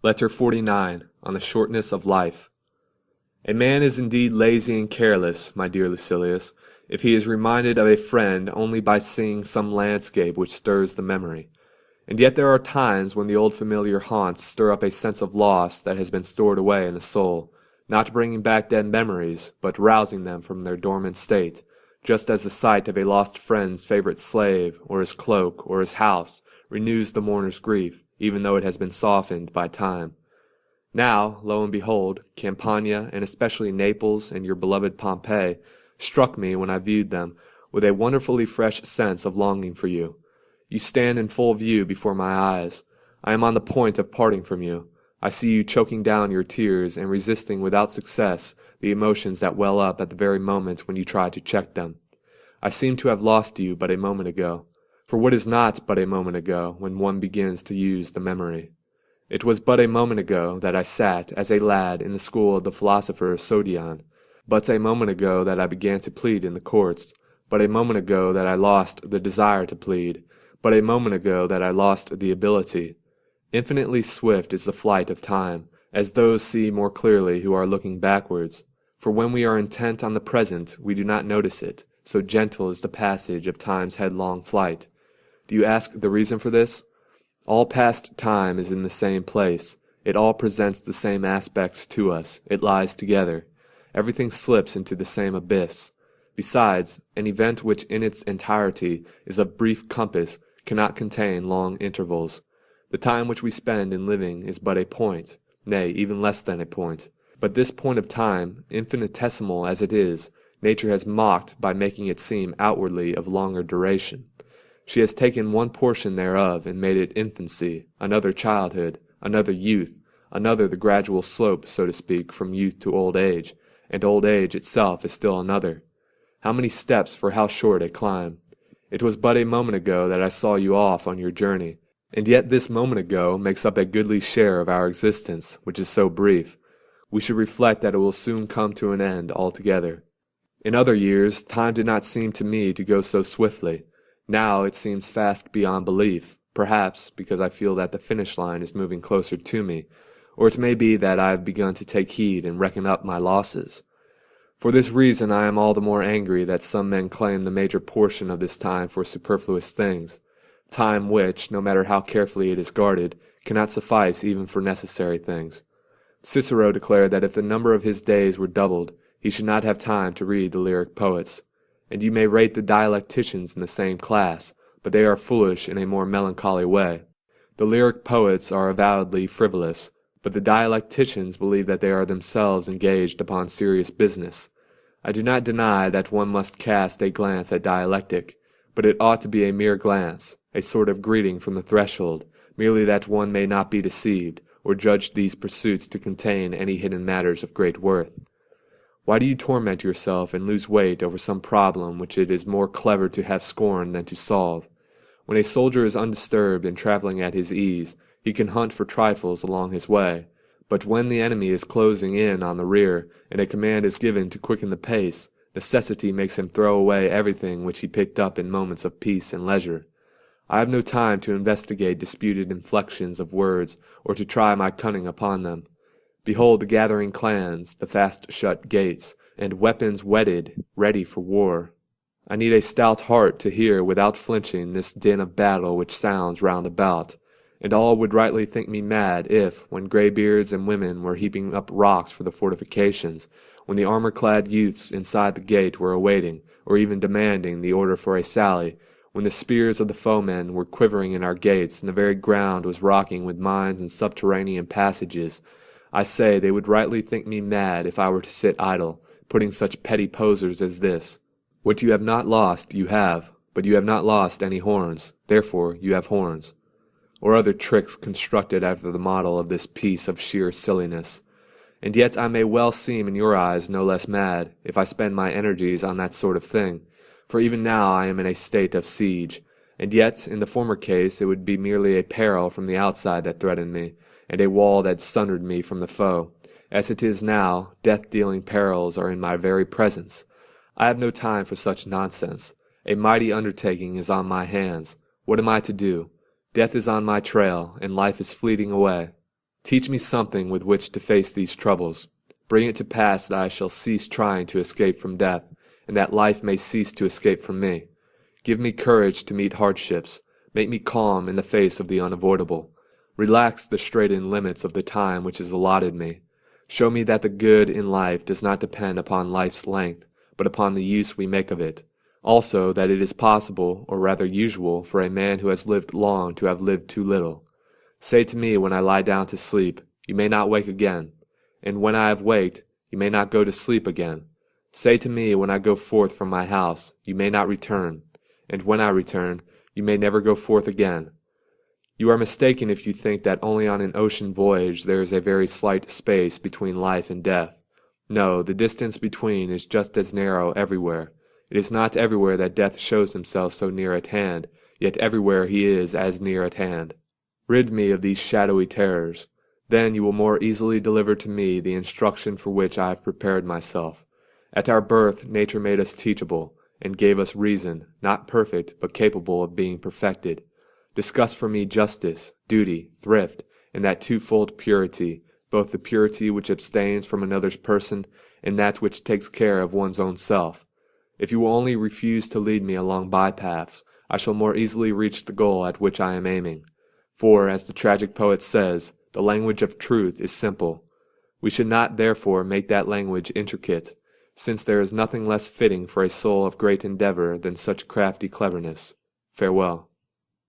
Letter 49, on the Shortness of Life. A man is indeed lazy and careless, my dear Lucilius, if he is reminded of a friend only by seeing some landscape which stirs the memory. And yet there are times when the old familiar haunts stir up a sense of loss that has been stored away in the soul, not bringing back dead memories, but rousing them from their dormant state, just as the sight of a lost friend's favorite slave, or his cloak, or his house, renews the mourner's grief, even though it has been softened by time. Now, lo and behold, Campania, and especially Naples and your beloved Pompeii, struck me when I viewed them, with a wonderfully fresh sense of longing for you. You stand in full view before my eyes. I am on the point of parting from you. I see you choking down your tears and resisting without success the emotions that well up at the very moment when you try to check them. I seem to have lost you but a moment ago. For what is not but a moment ago when one begins to use the memory? It was but a moment ago that I sat as a lad in the school of the philosopher Sodion, but a moment ago that I began to plead in the courts, but a moment ago that I lost the desire to plead, but a moment ago that I lost the ability. Infinitely swift is the flight of time, as those see more clearly who are looking backwards. For when we are intent on the present, we do not notice it, so gentle is the passage of time's headlong flight. Do you ask the reason for this? All past time is in the same place. It all presents the same aspects to us. It lies together. Everything slips into the same abyss. Besides, an event which in its entirety is of brief compass cannot contain long intervals. The time which we spend in living is but a point, nay, even less than a point. But this point of time, infinitesimal as it is, nature has mocked by making it seem outwardly of longer duration. She has taken one portion thereof and made it infancy, another childhood, another youth, another the gradual slope, so to speak, from youth to old age, and old age itself is still another. How many steps for how short a climb? It was but a moment ago that I saw you off on your journey, and yet this moment ago makes up a goodly share of our existence, which is so brief. We should reflect that it will soon come to an end altogether. In other years, time did not seem to me to go so swiftly. Now it seems fast beyond belief, perhaps because I feel that the finish line is moving closer to me, or it may be that I have begun to take heed and reckon up my losses. For this reason I am all the more angry that some men claim the major portion of this time for superfluous things, time which, no matter how carefully it is guarded, cannot suffice even for necessary things. Cicero declared that if the number of his days were doubled, he should not have time to read the lyric poets. And you may rate the dialecticians in the same class, but they are foolish in a more melancholy way. The lyric poets are avowedly frivolous, but the dialecticians believe that they are themselves engaged upon serious business. I do not deny that one must cast a glance at dialectic, but it ought to be a mere glance, a sort of greeting from the threshold, merely that one may not be deceived, or judge these pursuits to contain any hidden matters of great worth. Why do you torment yourself and lose weight over some problem which it is more clever to have scorned than to solve? When a soldier is undisturbed and traveling at his ease, he can hunt for trifles along his way, but when the enemy is closing in on the rear, and a command is given to quicken the pace, necessity makes him throw away everything which he picked up in moments of peace and leisure. I have no time to investigate disputed inflections of words, or to try my cunning upon them. Behold the gathering clans, the fast-shut gates, and weapons whetted, ready for war. I need a stout heart to hear without flinching this din of battle which sounds round about, and all would rightly think me mad if, when greybeards and women were heaping up rocks for the fortifications, when the armor-clad youths inside the gate were awaiting, or even demanding, the order for a sally, when the spears of the foemen were quivering in our gates, and the very ground was rocking with mines and subterranean passages, I say they would rightly think me mad if I were to sit idle, putting such petty posers as this. What you have not lost, you have, but you have not lost any horns, therefore you have horns. Or other tricks constructed after the model of this piece of sheer silliness. And yet I may well seem in your eyes no less mad, if I spend my energies on that sort of thing, for even now I am in a state of siege, and yet in the former case it would be merely a peril from the outside that threatened me, and a wall that sundered me from the foe. As it is now, death-dealing perils are in my very presence. I have no time for such nonsense. A mighty undertaking is on my hands. What am I to do? Death is on my trail, and life is fleeting away. Teach me something with which to face these troubles. Bring it to pass that I shall cease trying to escape from death, and that life may cease to escape from me. Give me courage to meet hardships. Make me calm in the face of the unavoidable. Relax the straitened limits of the time which is allotted me. Show me that the good in life does not depend upon life's length, but upon the use we make of it. Also, that it is possible, or rather usual, for a man who has lived long to have lived too little. Say to me when I lie down to sleep, "You may not wake again." And when I have waked, "You may not go to sleep again." Say to me when I go forth from my house, "You may not return." And when I return, "You may never go forth again." You are mistaken if you think that only on an ocean voyage there is a very slight space between life and death. No, the distance between is just as narrow everywhere. It is not everywhere that death shows himself so near at hand, yet everywhere he is as near at hand. Rid me of these shadowy terrors. Then you will more easily deliver to me the instruction for which I have prepared myself. At our birth nature made us teachable, and gave us reason, not perfect, but capable of being perfected. Discuss for me justice, duty, thrift, and that twofold purity, both the purity which abstains from another's person, and that which takes care of one's own self. If you will only refuse to lead me along bypaths, I shall more easily reach the goal at which I am aiming. For, as the tragic poet says, the language of truth is simple. We should not, therefore, make that language intricate, since there is nothing less fitting for a soul of great endeavour than such crafty cleverness. Farewell.